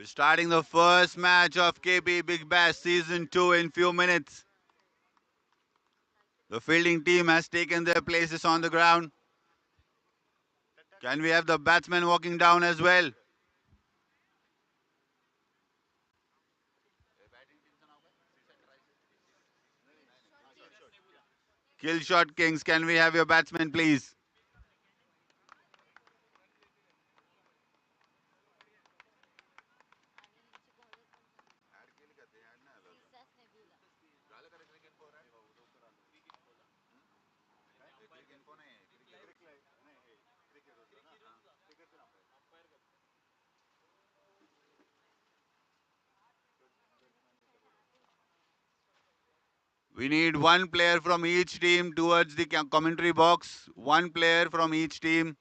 We're starting the first match of KP Big Bash Season 2 in few minutes. The fielding team has taken their places on the ground. Can we have the batsmen walking down as well? Killshot Kings, can we have your batsmen please? We need one player from each team towards the commentary box. One player from each team.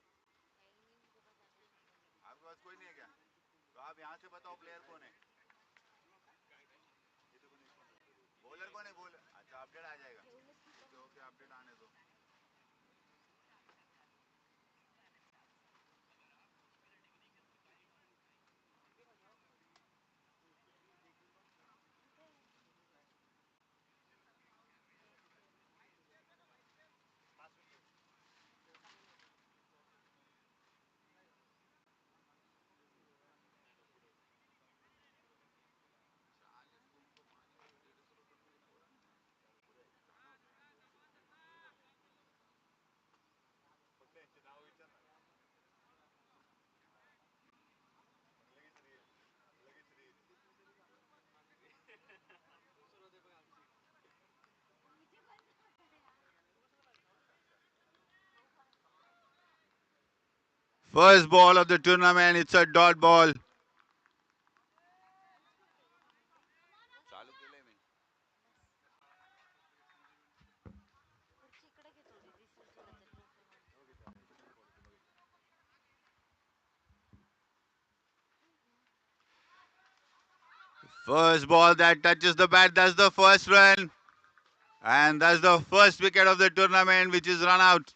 First ball of the tournament, it's a dot ball. First ball that touches the bat, that's the first run. And that's the first wicket of the tournament which is run out.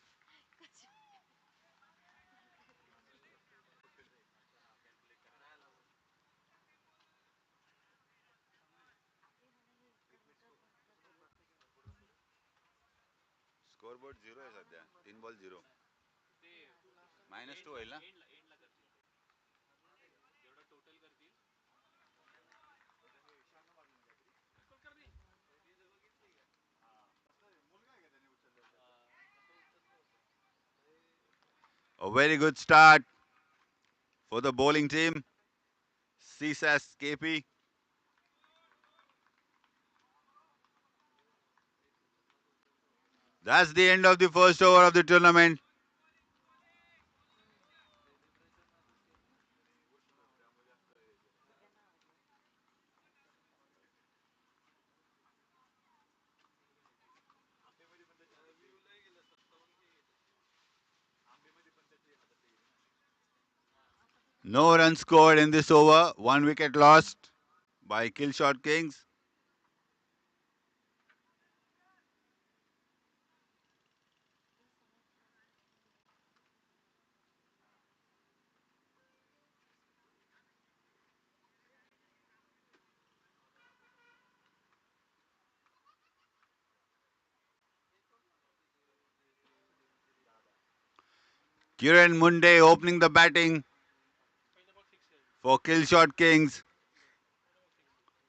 Scoreboard 0 आहे सध्या 3 ball 0 -2 होईल ना. A very good start for the bowling team. CSAS KP. That's the end of the first over of the tournament. No runs scored in this over. 1 wicket lost by Killshot Kings. Kiran Munde opening the batting for Killshot Kings.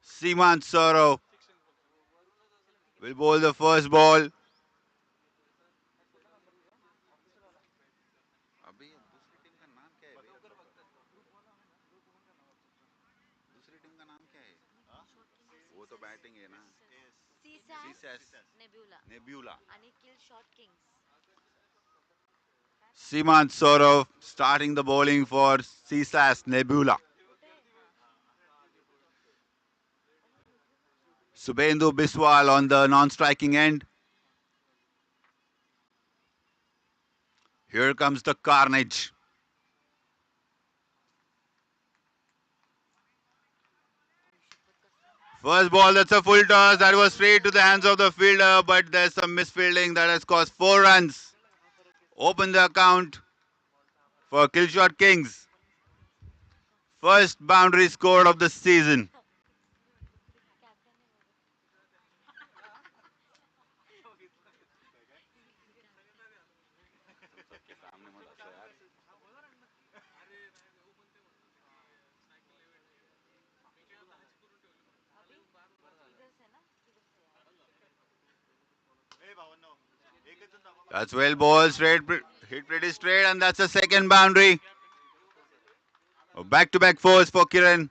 Seaman Saurav will bowl the first ball. वो तो batting है ना. CSAS Nebula आणि Killshot Kings. Seaman Saurav starting the bowling for CSAS Nebula. Subhendu Biswal on the non-striking end. Here comes the carnage. First ball, that's a full toss. That was straight to the hands of the fielder, but there's some misfielding that has cost 4 runs. Open the account for Killshot Kings. First boundary scored of the season. That's well ball, straight, hit pretty straight, and that's a second boundary. Back-to-back fours for Kiran.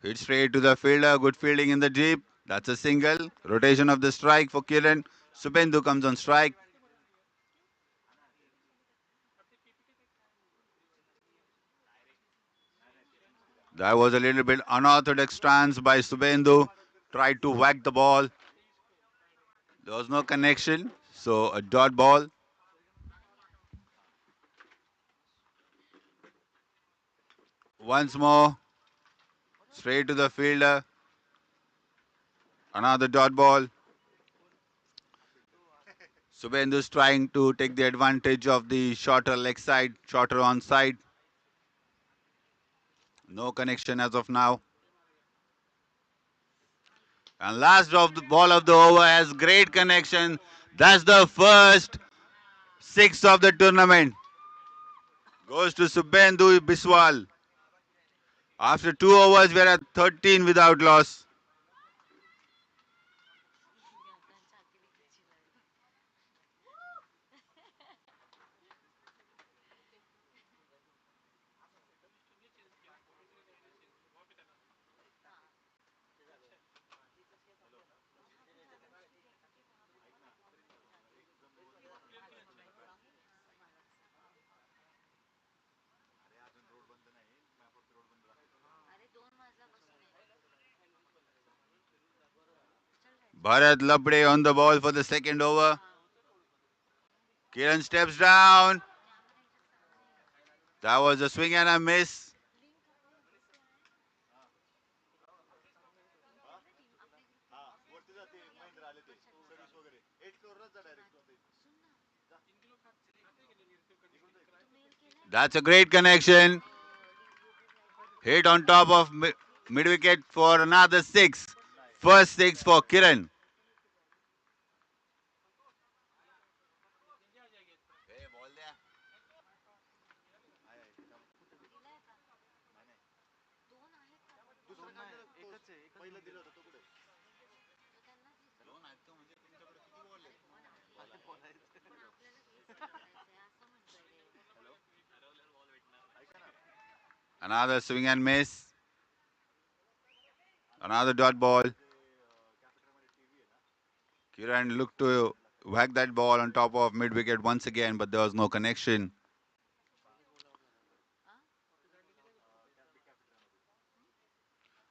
Hit straight to the fielder, good fielding in the deep. That's a single. Rotation of the strike for Kiran. Subendu comes on strike. That was a little bit unorthodox stance by Subendu. Tried to whack the ball. There was no connection, so a dot ball. Once more, straight to the fielder. Another dot ball. Subendu's trying to take the advantage of the shorter leg side, shorter on side. No connection as of now. And last of the ball of the over has great connection. That's the first six of the tournament. Goes to Subendu Biswal. After 2 overs, we are at 13 without loss. Bharat Labde on the ball for the second over. Kiran steps down. That was a swing and a miss. That's a great connection. Hit on top of mid wicket for another six. First six for Kiran. Another swing and miss. Another dot ball. Kiran looked to whack that ball on top of mid wicket once again, but there was no connection.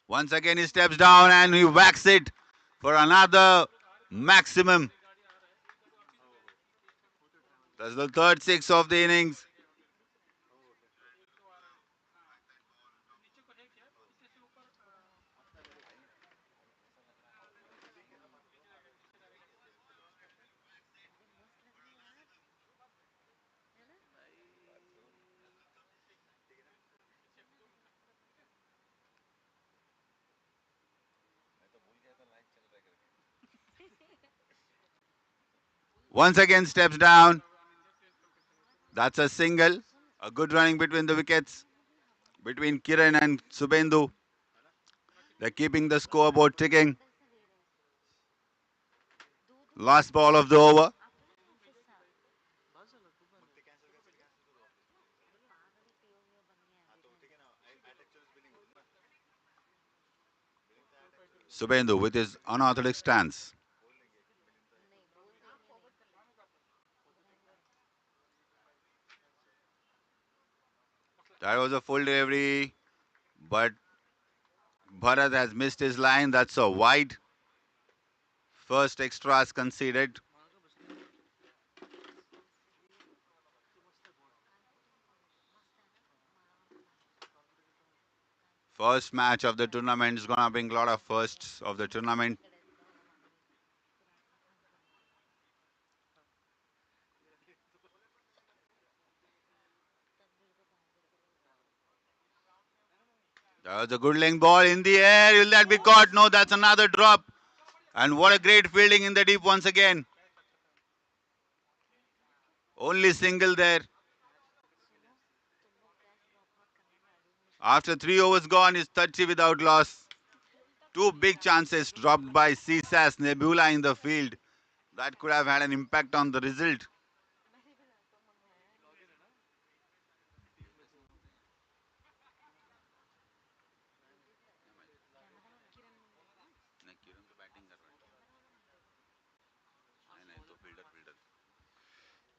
Once again, he steps down and he whacks it for another maximum. That's the third six of the innings. Once again, steps down. That's a single. A good running between the wickets, between Kiran and Subendu. They're keeping the scoreboard ticking. Last ball of the over. Subendu with his unorthodox stance. That was a full delivery, but Bharat has missed his line. That's a wide. First extras conceded. First match of the tournament is gonna bring a lot of firsts of the tournament. That was a good length ball in the air. Will that be caught? No, that's another drop. And what a great fielding in the deep once again. Only single there. After 3 overs gone, is 30 without loss. Two big chances dropped by CSAS Nebula in the field. That could have had an impact on the result.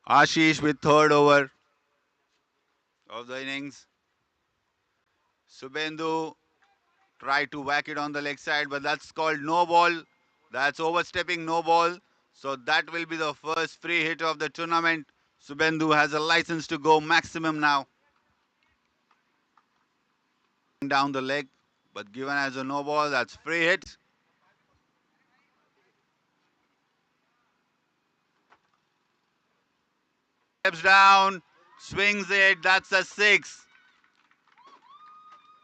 Ashish with third over of the innings. Subendu tried to whack it on the leg side, but that's called no ball. That's overstepping no ball. So that will be the first free hit of the tournament. Subendu has a license to go maximum now. Down the leg, but given as a no ball, that's free hit. Steps down, swings it, that's a six.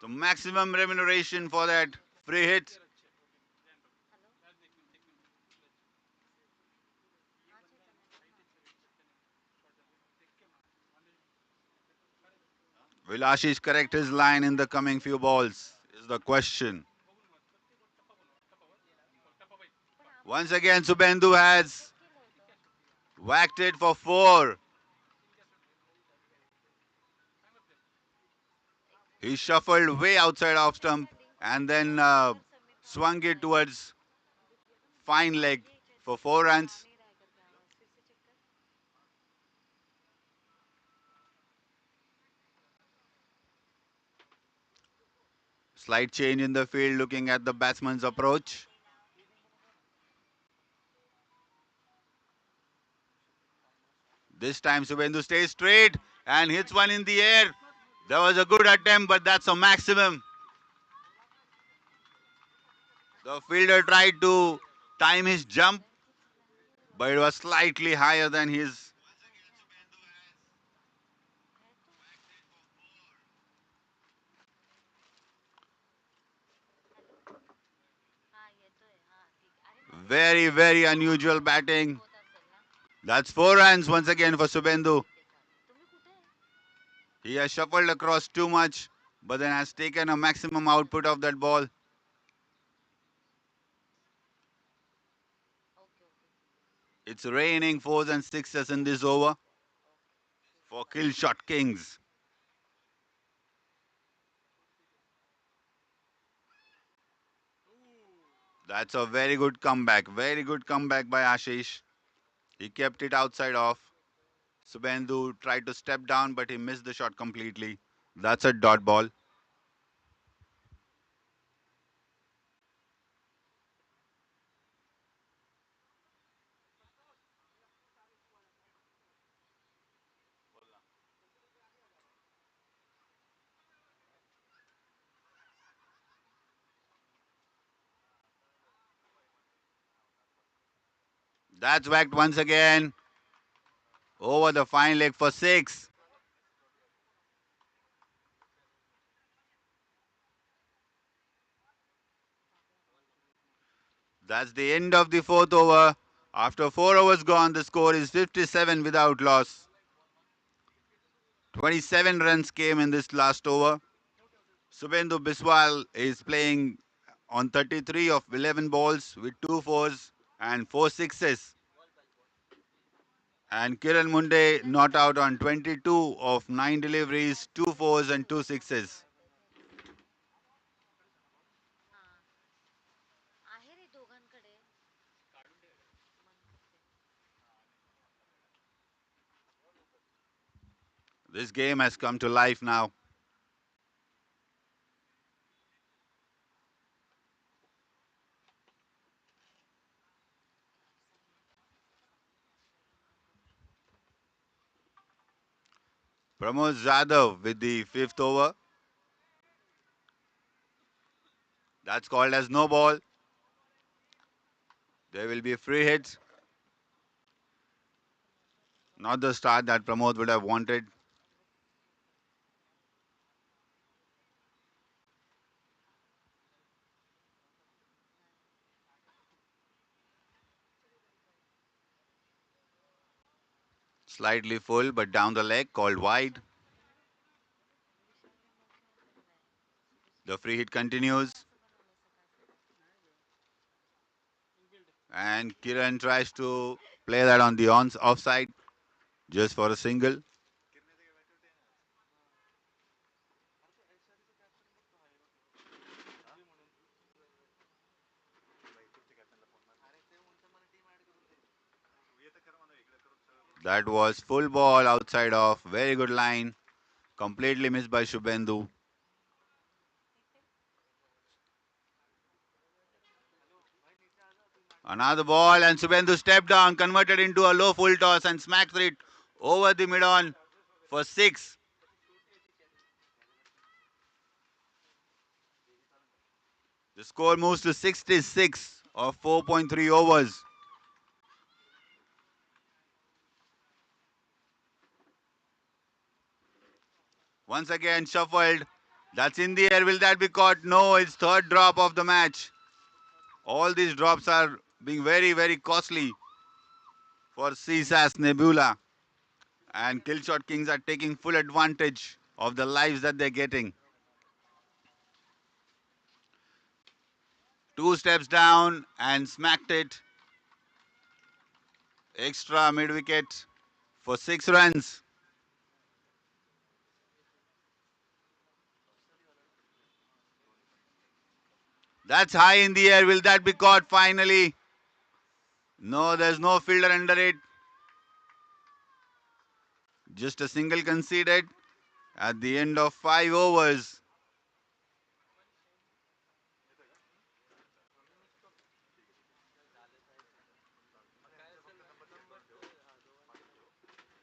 The maximum remuneration for that free hit. Will Ashish correct his line in the coming few balls? Is the question. Once again, Subendu has whacked it for four. He shuffled way outside off stump and then swung it towards fine leg for 4 runs. Slight change in the field looking at the batsman's approach. This time Subendu stays straight and hits one in the air. That was a good attempt, but that's a maximum. The fielder tried to time his jump, but it was slightly higher than his. Very, very unusual batting. That's 4 runs once again for Subendu. He has shuffled across too much, but then has taken a maximum output of that ball. It's raining fours and sixes in this over for Killshot Kings. That's a very good comeback. Very good comeback by Ashish. He kept it outside off. Subendu tried to step down, but he missed the shot completely. That's a dot ball. That's whacked once again over the fine leg for six. That's the end of the fourth over. After 4 overs gone, the score is 57 without loss. 27 runs came in this last over. Subendu Biswal is playing on 33 of 11 balls with 2 fours and 4 sixes. And Kiran Munde not out on 22 of 9 deliveries, 2 fours and 2 sixes. This game has come to life now. Pramod Jadhav with the fifth over. That's called as no ball. There will be free hits. Not the start that Pramod would have wanted. Slightly full, but down the leg, called wide. The free hit continues. And Kiran tries to play that on the offside just for a single. That was full ball outside off. Very good line. Completely missed by Shubhendu. Another ball and Shubhendu stepped down, converted into a low full toss and smacked it over the mid-on for 6. The score moves to 66 of 4.3 overs. Once again shuffled. That's in the air. Will that be caught? No, it's third drop of the match. All these drops are being very, very costly for CSAS Nebula. And Killshot Kings are taking full advantage of the lives that they're getting. 2 steps down and smacked it. Extra mid wicket for 6 runs. That's high in the air. Will that be caught finally? No, there's no fielder under it. Just a single conceded at the end of 5 overs.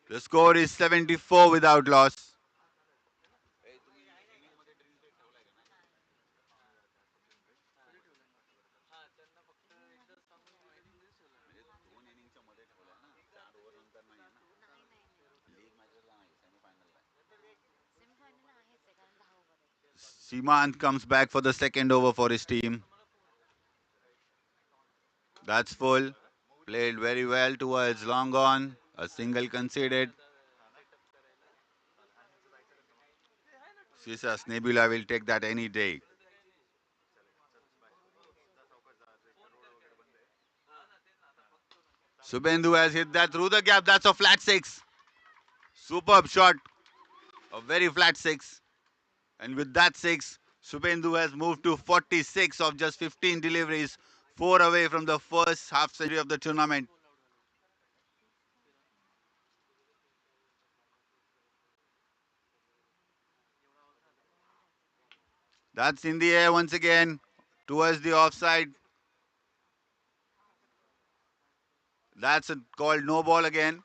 The score is 74 without loss. Simant comes back for the second over for his team. That's full. Played very well towards long on. A single conceded. CSAS Nebula will take that any day. Subhendu has hit that through the gap. That's a flat 6. Superb shot. A very flat 6. And with that 6, Subhendu has moved to 46 of just 15 deliveries. 4 away from the first half century of the tournament. That's in the air once again towards the offside. That's called no ball again.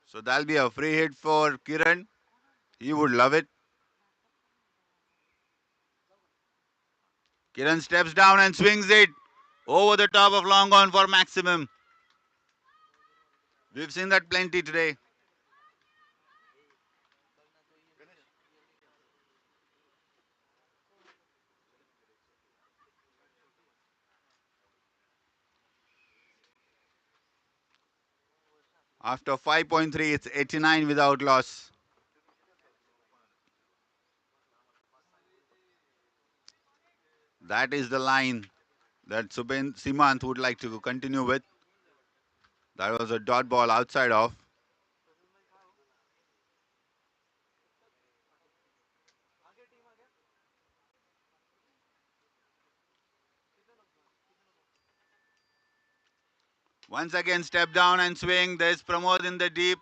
So that'll be a free hit for Kiran. He would love it. Kiran steps down and swings it over the top of long on for maximum. We've seen that plenty today. After 5.3, it's 89 without loss. That is the line that Subhen Simant would like to continue with. That was a dot ball outside off. Once again, step down and swing. There's Pramod in the deep.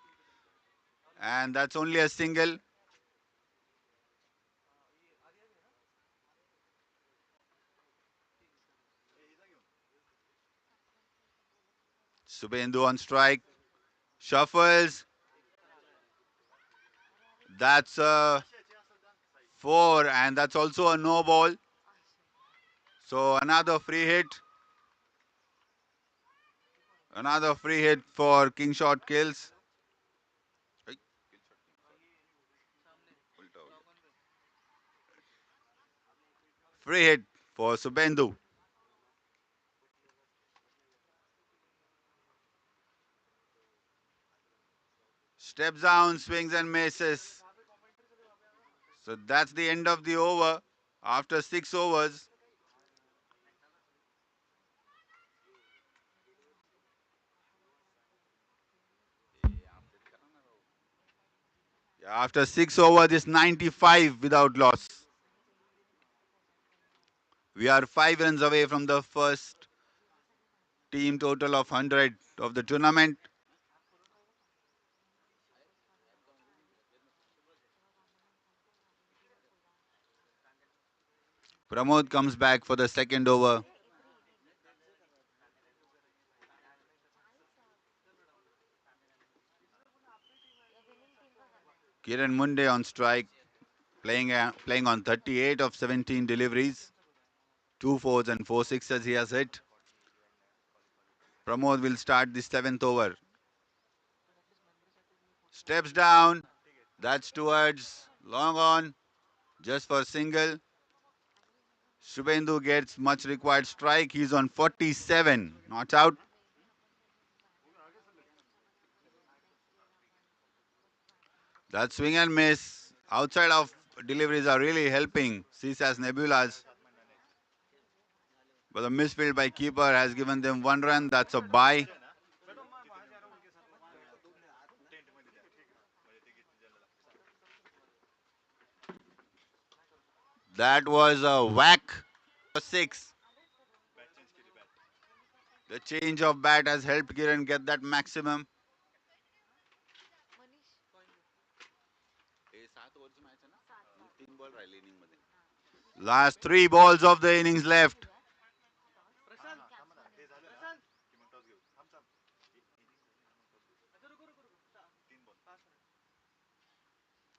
And that's only a single. Subhendu on strike. Shuffles. That's a 4, and that's also a no ball. So another free hit. Another free hit for Killshot kills. Free hit for Subendu. Steps down, swings and misses. So that's the end of the over. After 6 overs, after 6 overs, it's 95 without loss. We are 5 runs away from the first team total of 100 of the tournament. Pramod comes back for the second over. Kiran Munde on strike, playing on 38 of 17 deliveries. 2 fours and 4 sixes he has hit. Pramod will start the 7th over. Steps down. That's towards long on. Just for single. Shubhendu gets much required strike. He's on 47. Not out. That swing and miss. Outside of deliveries are really helping CSAS Nebulas. But the misfield by keeper has given them 1 run. That's a bye. That was a whack. 6. The change of bat has helped Kiran get that maximum. Last 3 balls of the innings left.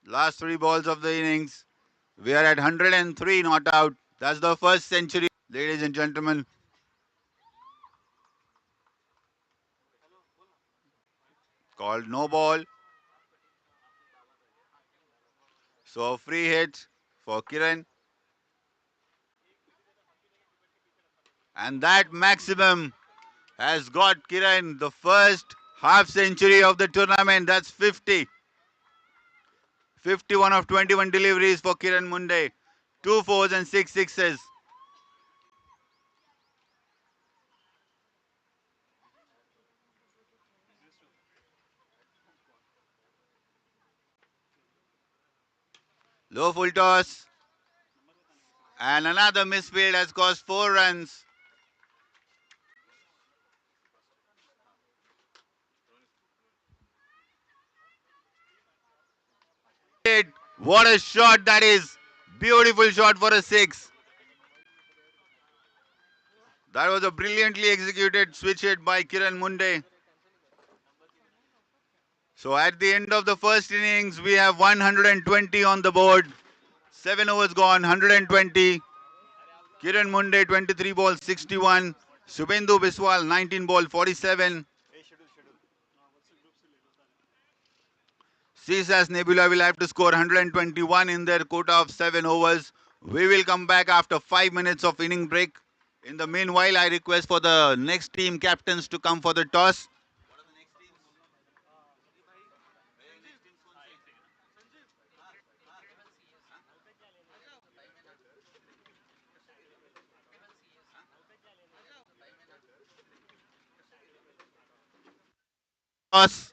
Last 3 balls of the innings. We are at 103 not out. That's the first century, ladies and gentlemen. Called no ball. So a free hit for Kiran. And that maximum has got Kiran the first half century of the tournament. That's 50. 51 of 21 deliveries for Kiran Munde. 2 fours and 6 sixes. Low full toss. And another misfield has cost 4 runs. What a shot that is. Beautiful shot for a 6. That was a brilliantly executed switch hit by Kiran Munde. So at the end of the first innings, we have 120 on the board. 7 overs gone, 120. Kiran Munde, 23 balls, 61. Subhendu Biswal, 19 ball, 47. CSAS Nebula will have to score 121 in their quota of 7 overs. We will come back after 5 minutes of inning break. In the meanwhile, I request for the next team captains to come for the toss. Toss.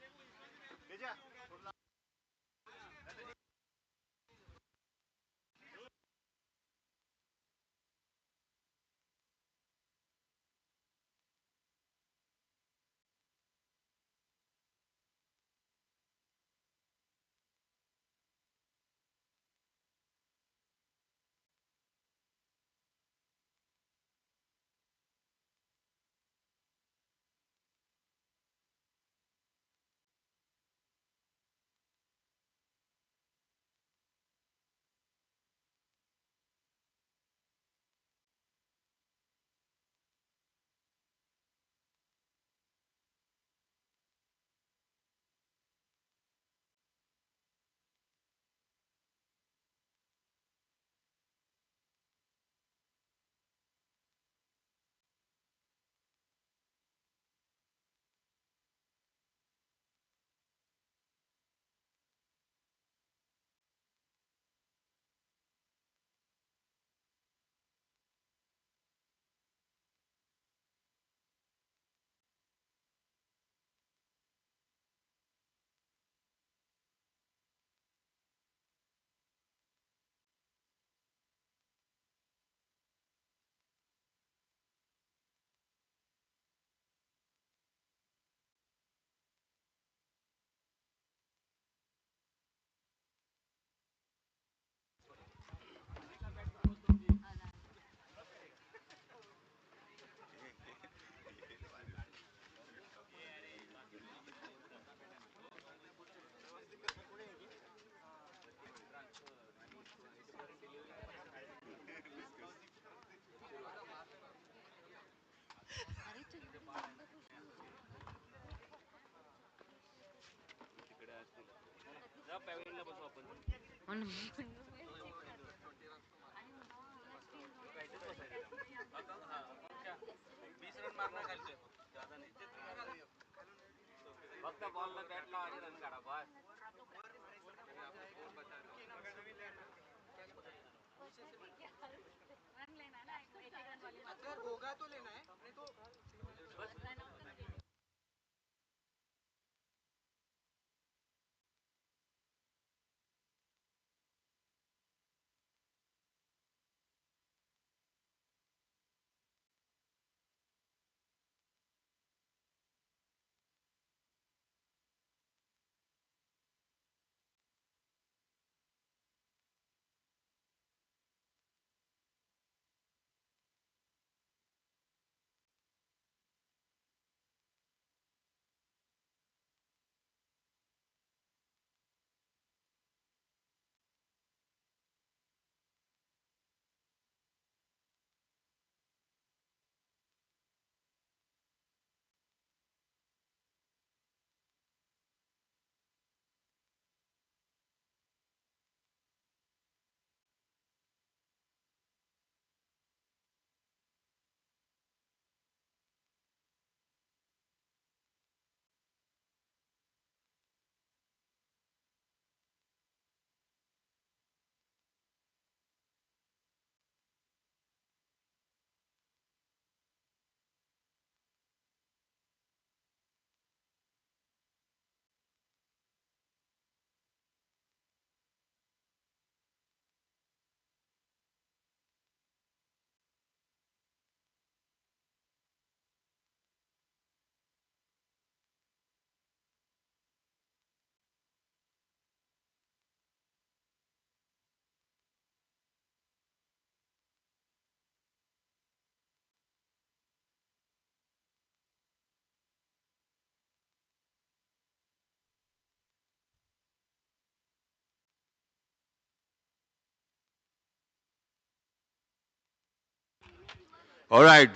All right,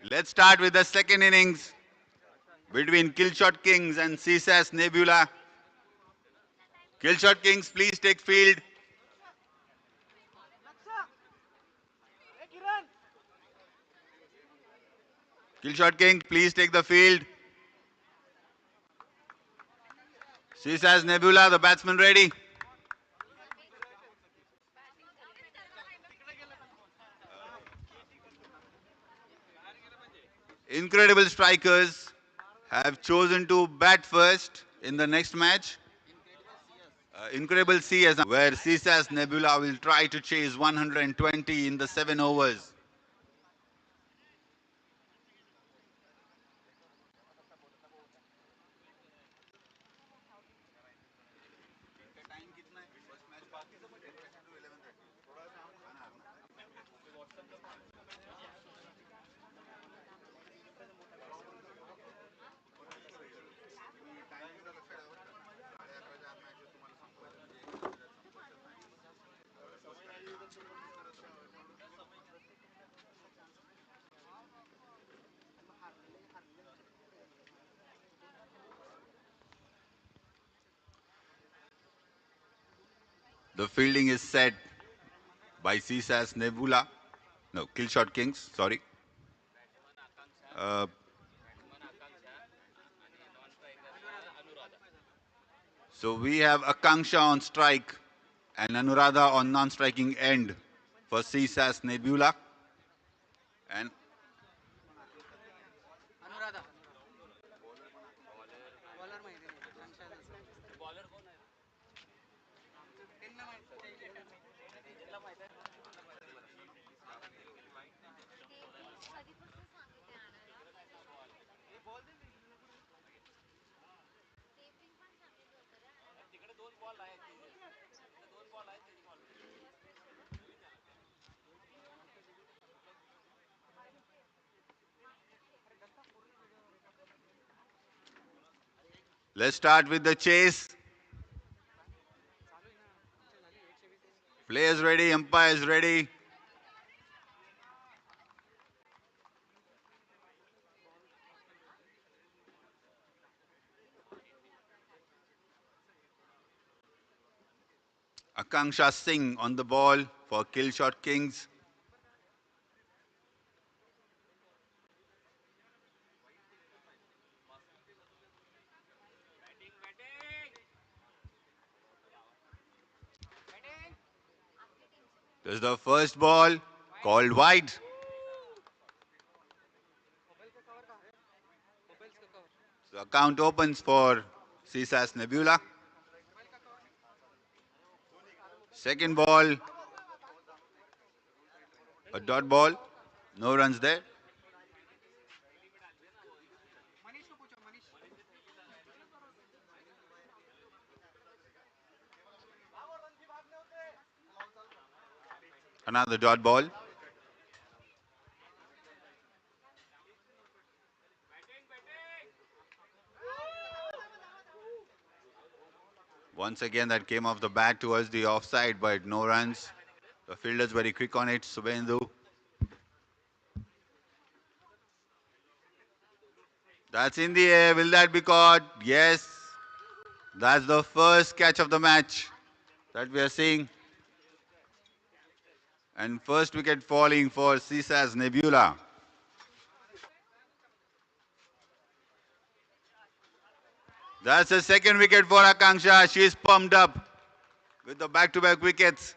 let's start with the second innings between Killshot Kings and CSAS Nebula. Killshot Kings, please take field. Killshot King, please take the field. CSAS Nebula, the batsman ready. Incredible strikers have chosen to bat first in the next match. Incredible CS, where CSAS Nebula will try to chase 120 in the 7 overs. The fielding is set by CSAS Nebula. No, Killshot Kings, sorry. Uh, so we have Akanksha on strike and Anuradha on non-striking end for CSAS Nebula. And let's start with the chase. Players ready, umpires ready. Akanksha Singh on the ball for Killshot Kings. This is the first ball called wide. The account opens for CSAS Nebula. Second ball, a dot ball. No runs there. Another dot ball. Once again, that came off the bat towards the offside, but no runs. The fielder's very quick on it, Subendu. That's in the air. Will that be caught? Yes. That's the first catch of the match that we are seeing. And first wicket falling for CSAS Nebula. That's the second wicket for Akanksha. She's pumped up with the back-to-back wickets.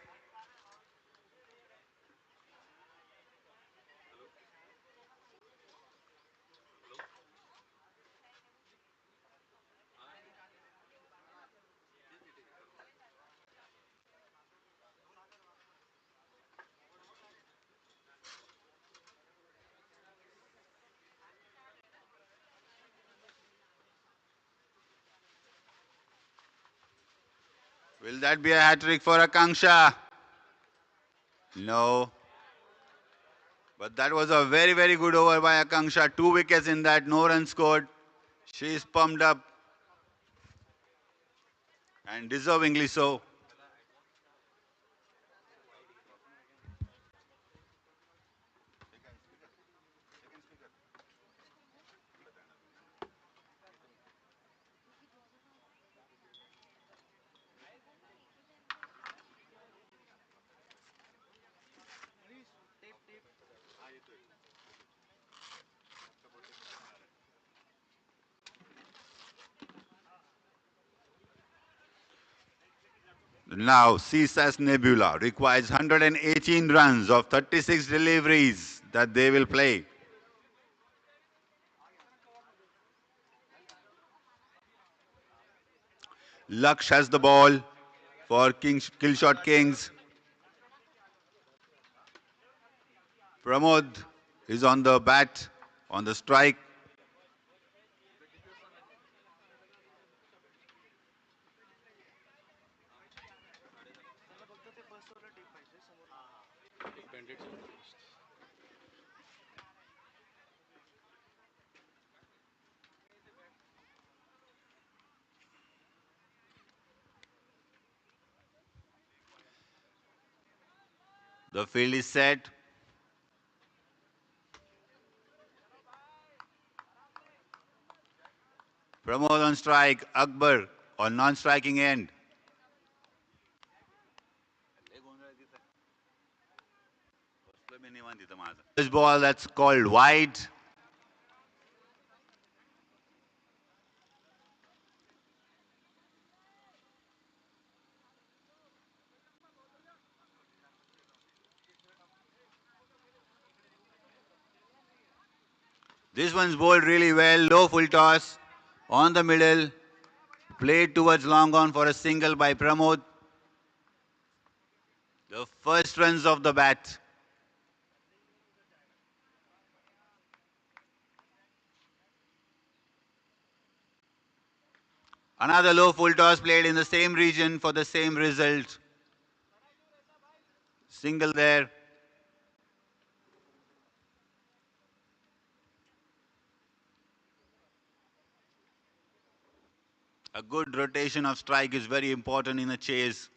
Will that be a hat-trick for Akanksha? No. But that was a very, very good over by Akanksha. 2 wickets in that, no run scored. She is pumped up. And deservingly so. Now, CSAS Nebula requires 118 runs of 36 deliveries that they will play. Laksh has the ball for Killshot Kings. Pramod is on the bat, on the strike. The field is set. Pramod on strike, Akbar on non-striking end. This ball that's called wide. This one's bowled really well, low full toss, on the middle, played towards long on for a single by Pramod. The first runs of the bat. Another low full toss played in the same region for the same result. Single there. A good rotation of strike is very important in a chase.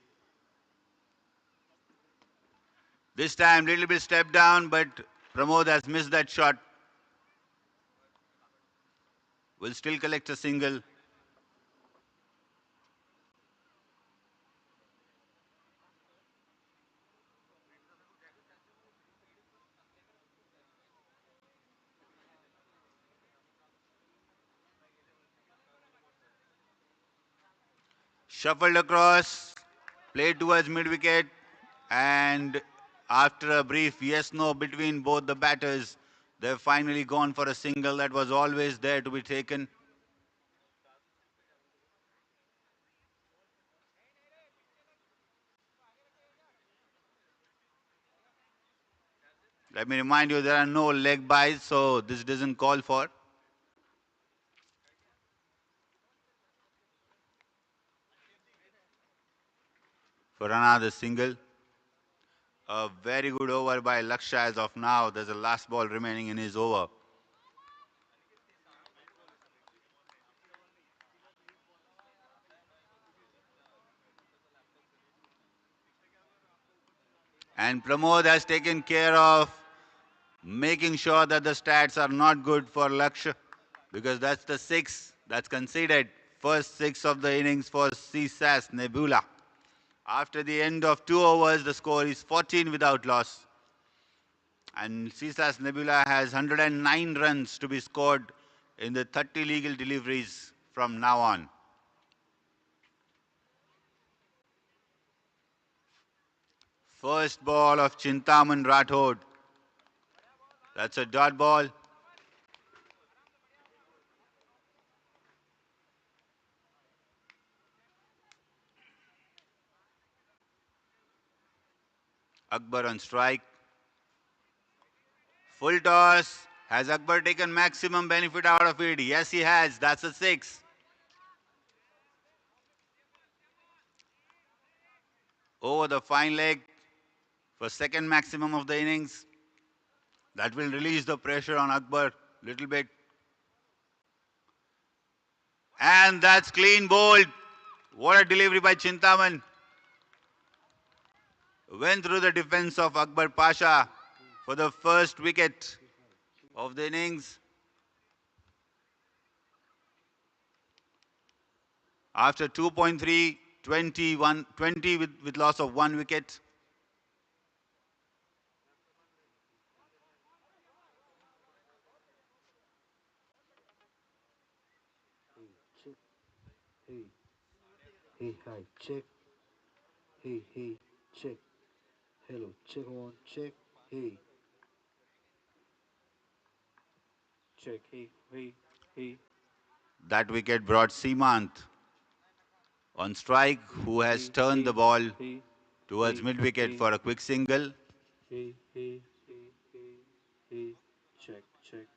This time, little bit step down, but Pramod has missed that shot. Will still collect a single. Shuffled across, played towards mid wicket, and after a brief yes no between both the batters, they've finally gone for a single that was always there to be taken. Let me remind you, there are no leg byes, so this doesn't call for another single. A very good over by Laksha as of now. There's a last ball remaining in his over. And Pramod has taken care of making sure that the stats are not good for Laksha, because that's the six that's conceded. First six of the innings for CSAS Nebula. After the end of 2 overs, the score is 14 without loss. And CSAS Nebula has 109 runs to be scored in the 30 legal deliveries from now on. First ball of Chintaman Rathod. That's a dot ball. Akbar on strike. Full toss. Has Akbar taken maximum benefit out of it? Yes, he has. That's a six. Over the fine leg for second maximum of the innings. That will release the pressure on Akbar a little bit. And that's clean bowled. What a delivery by Chintaman. Went through the defense of Akbar Pasha for the first wicket of the innings. After 2.3, 20 with loss of 1 wicket. Check. Hey, hey, hi, check. Hey, hey, check. Hello, check one, check. Hey, check. Hey, hey, hey, That wicket brought Simant on strike, who has hey, turned the hey, ball hey, towards hey, mid-wicket hey, for a quick single. hey, hey, hey, hey, hey, check, check.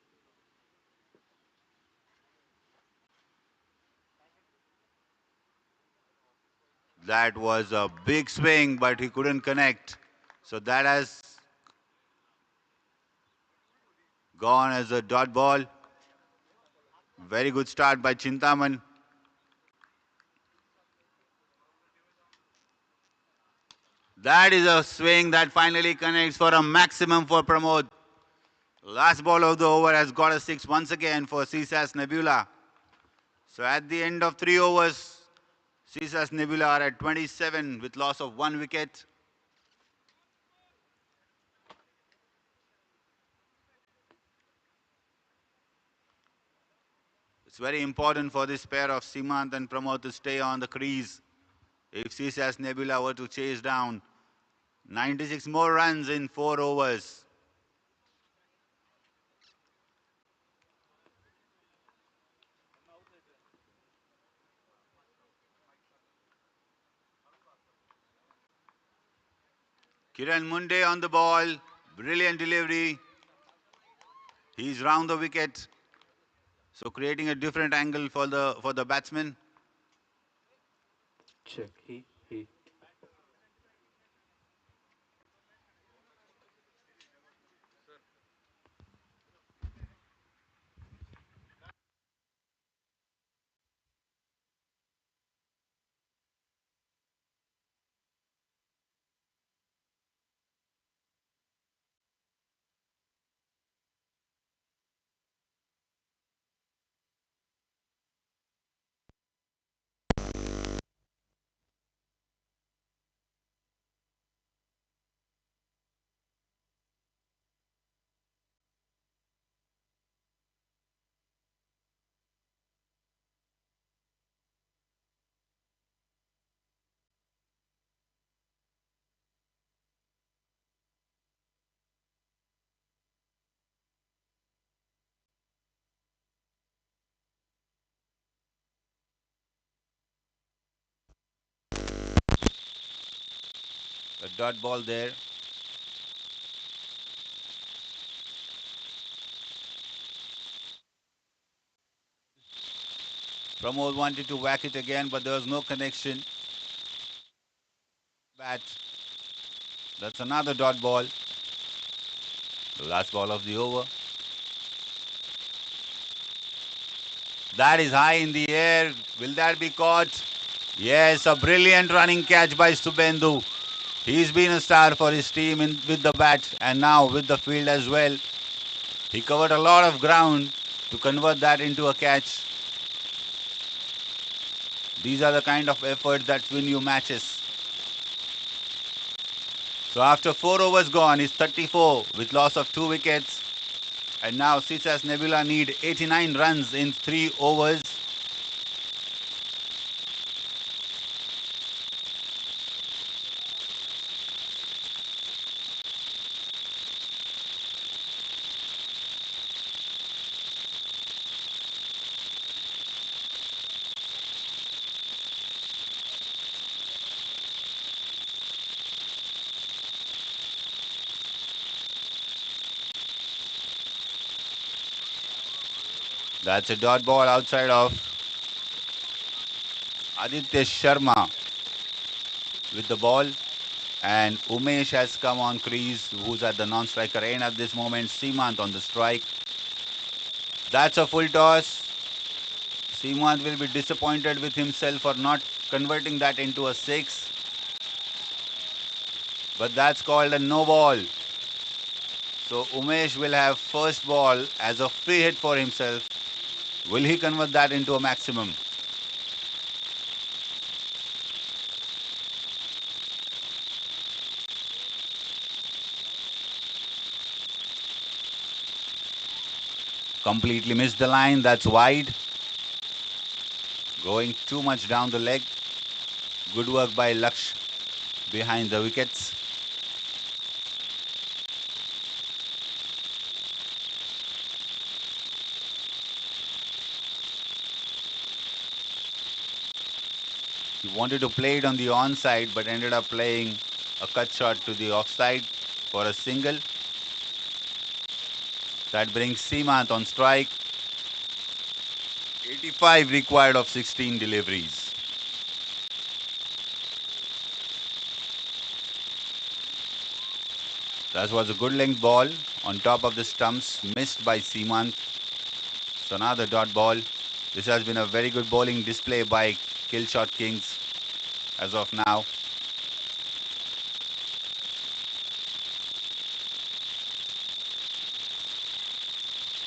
That was a big swing, but he couldn't connect. So that has gone as a dot ball. Very good start by Chintaman. That is a swing that finally connects for a maximum for Pramod. Last ball of the over has got a six once again for CSAS Nebula. So at the end of 3 overs, CSAS Nebula are at 27 with loss of 1 wicket. It's very important for this pair of Simant and Pramod to stay on the crease if CSAS Nebula were to chase down 96 more runs in 4 overs. Kiran Munde on the ball. Brilliant delivery. He's round the wicket. So creating a different angle for the batsman. Check. Hey, hey. dot ball there. Pramod wanted to whack it again, but there was no connection. Bat. That's another dot ball. The last ball of the over. That is high in the air. Will that be caught? Yes, a brilliant running catch by Subendu. He's been a star for his team with the bat and now with the field as well. He covered a lot of ground to convert that into a catch. These are the kind of efforts that win you matches. So after 4 overs gone, he's 34 with loss of 2 wickets. And now CSAS Nebula need 89 runs in 3 overs. That's a dot ball outside of Aditya Sharma with the ball. And Umesh has come on crease, who's at the non-striker end at this moment. Seamant on the strike. That's a full toss. Seamant will be disappointed with himself for not converting that into a 6. But that's called a no ball. So Umesh will have first ball as a free hit for himself. Will he convert that into a maximum? Completely missed the line. That's wide. Going too much down the leg. Good work by Laksh behind the wickets. He wanted to play it on the onside but ended up playing a cut shot to the offside for a single. That brings Seamant on strike. 85 required of 16 deliveries. That was a good length ball on top of the stumps, missed by Seamant. So another dot ball. This has been a very good bowling display by Killshot Kings as of now.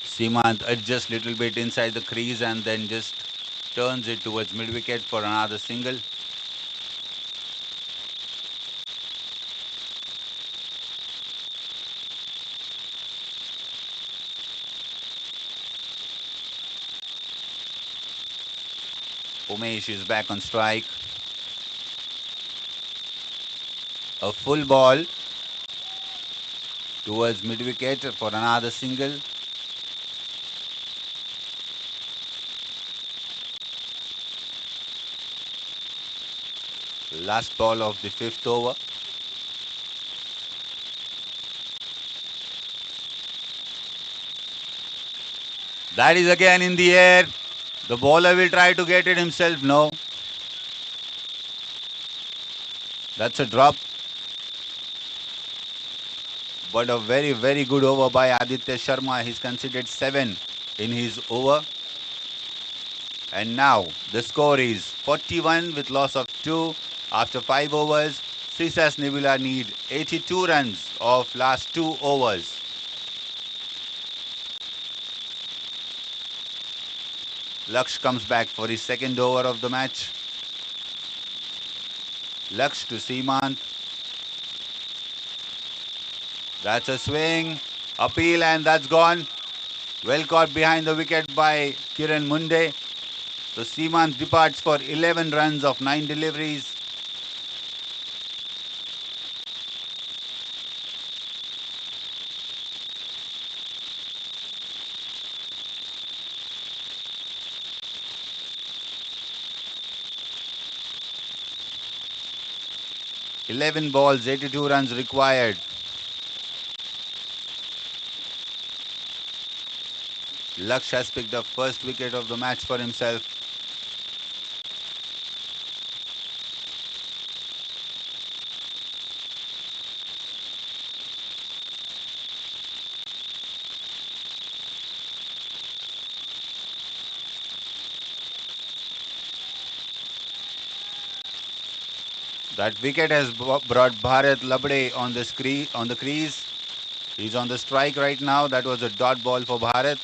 Seamant adjusts a little bit inside the crease and then just turns it towards mid wicket for another single. Umesh is back on strike. A full ball towards mid wicket for another single. Last ball of the 5th over. That is again in the air. The bowler will try to get it himself. No. That's a drop. But a very, very good over by Aditya Sharma. He's considered 7 in his over. And now the score is 41 with loss of 2 after 5 overs. CSAS Nebula need 82 runs of last 2 overs. Laksh comes back for his second over of the match. Laksh to Seamant. That's a swing. Appeal and that's gone. Well caught behind the wicket by Kiran Munde. So Seamant departs for 11 runs of 9 deliveries. 11 balls, 82 runs required. Laksh has picked up first wicket of the match for himself. That wicket has brought Bharat Labde on the crease. He's on the strike right now. That was a dot ball for Bharat.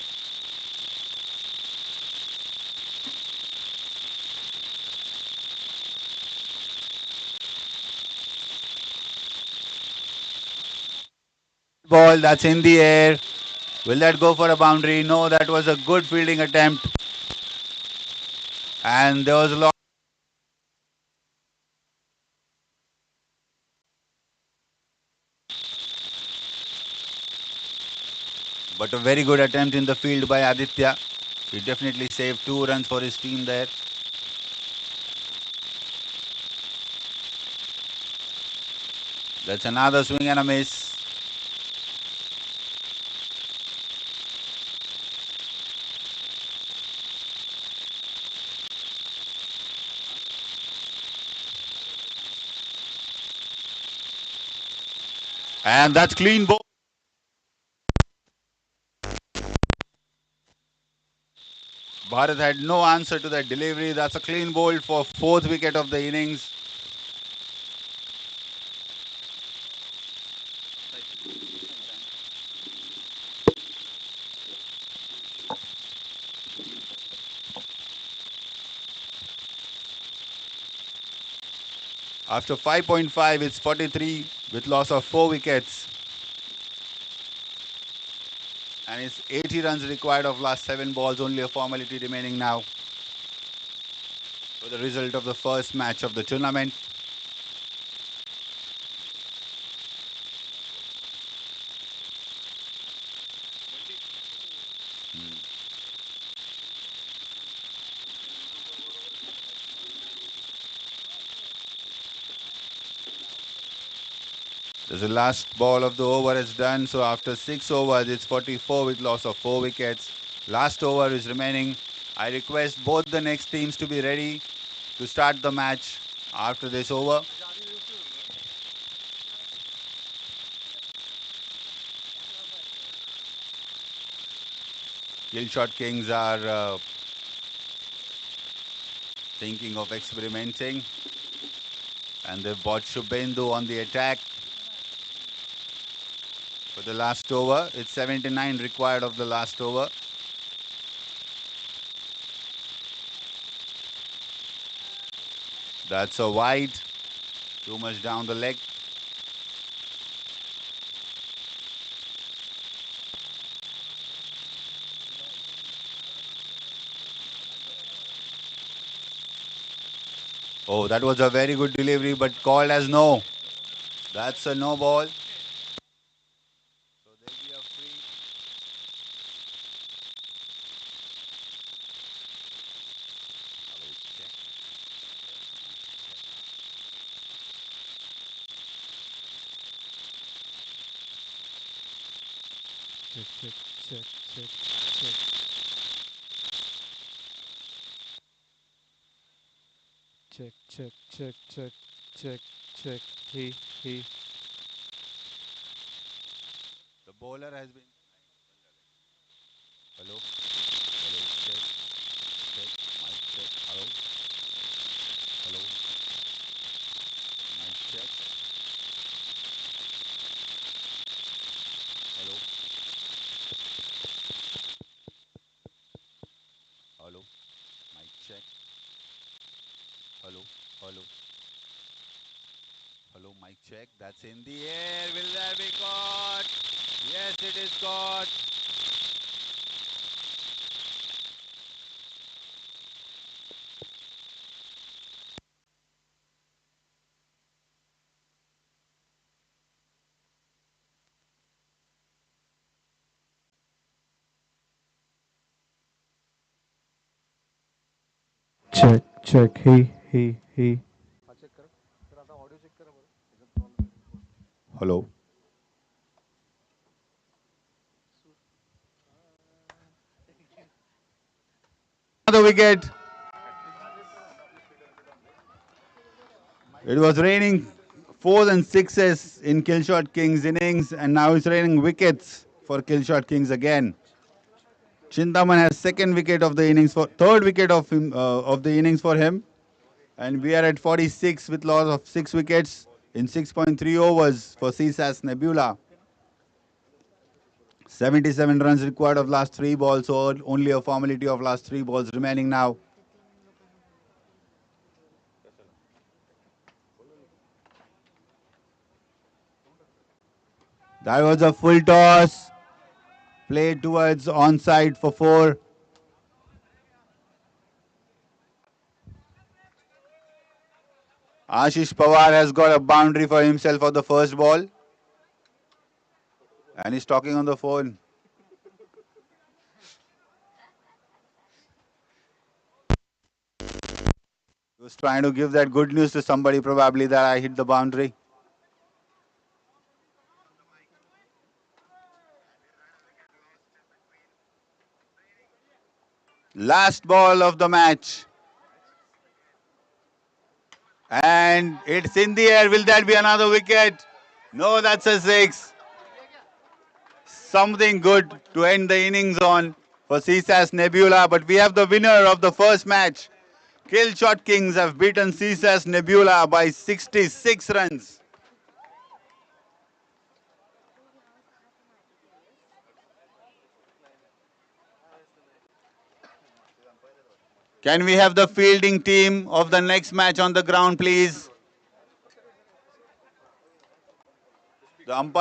Ball that's in the air. Will that go for a boundary? No, that was a good fielding attempt. And there was a lot, but a very good attempt in the field by Aditya. He definitely saved 2 runs for his team there. That's another swing and a miss. And that's clean ball. Bharat had no answer to that delivery. That's a clean ball for fourth wicket of the innings. After 5.5, it's 43 with loss of 4 wickets. And it's 80 runs required of last 7 balls. Only a formality remaining now for the result of the first match of the tournament. The last ball of the over is done. So after 6 overs, it's 44 with loss of 4 wickets. Last over is remaining. I request both the next teams to be ready to start the match after this over. Killshot Kings are thinking of experimenting. And they've bought Shubhendu on the attack for the last over. It's 79 required of the last over. That's a wide. Too much down the leg. Oh, that was a very good delivery, but called as no. That's a no ball. So there'll be a free. Check, check, check, check, check, check, check, check, check, check, check. He. The bowler has been. Hello? Hello? Check. Check. Mic check. Hello? Hello? Mic check. Hello? Hello? Mic check. Hello? Hello? Hello? Mic check. That's in the air. Will that be caught? Yes, it is caught. Check, check. He. हाँ check करो. Sir आता audio check करा बरं. Hello. Another wicket. It was raining fours and sixes in Killshot Kings innings, and now it's raining wickets for Killshot Kings again. Chintaman has second wicket of the innings for third wicket of the innings for him, and we are at 46 with loss of 6 wickets in 6.3 overs for CSAS Nebula. 77 runs required of last 3 balls, so only a formality of last 3 balls remaining now. That was a full toss, played towards onside for 4. Ashish Pawar has got a boundary for himself for the first ball, and he's talking on the phone. He was trying to give that good news to somebody, probably, that I hit the boundary. Last ball of the match. And it's in the air. Will that be another wicket? No, that's a 6. Something good to end the innings on for CSAS Nebula. But we have the winner of the first match. Killshot Kings have beaten CSAS Nebula by 66 runs. Can we have the fielding team of the next match on the ground, please? The umpire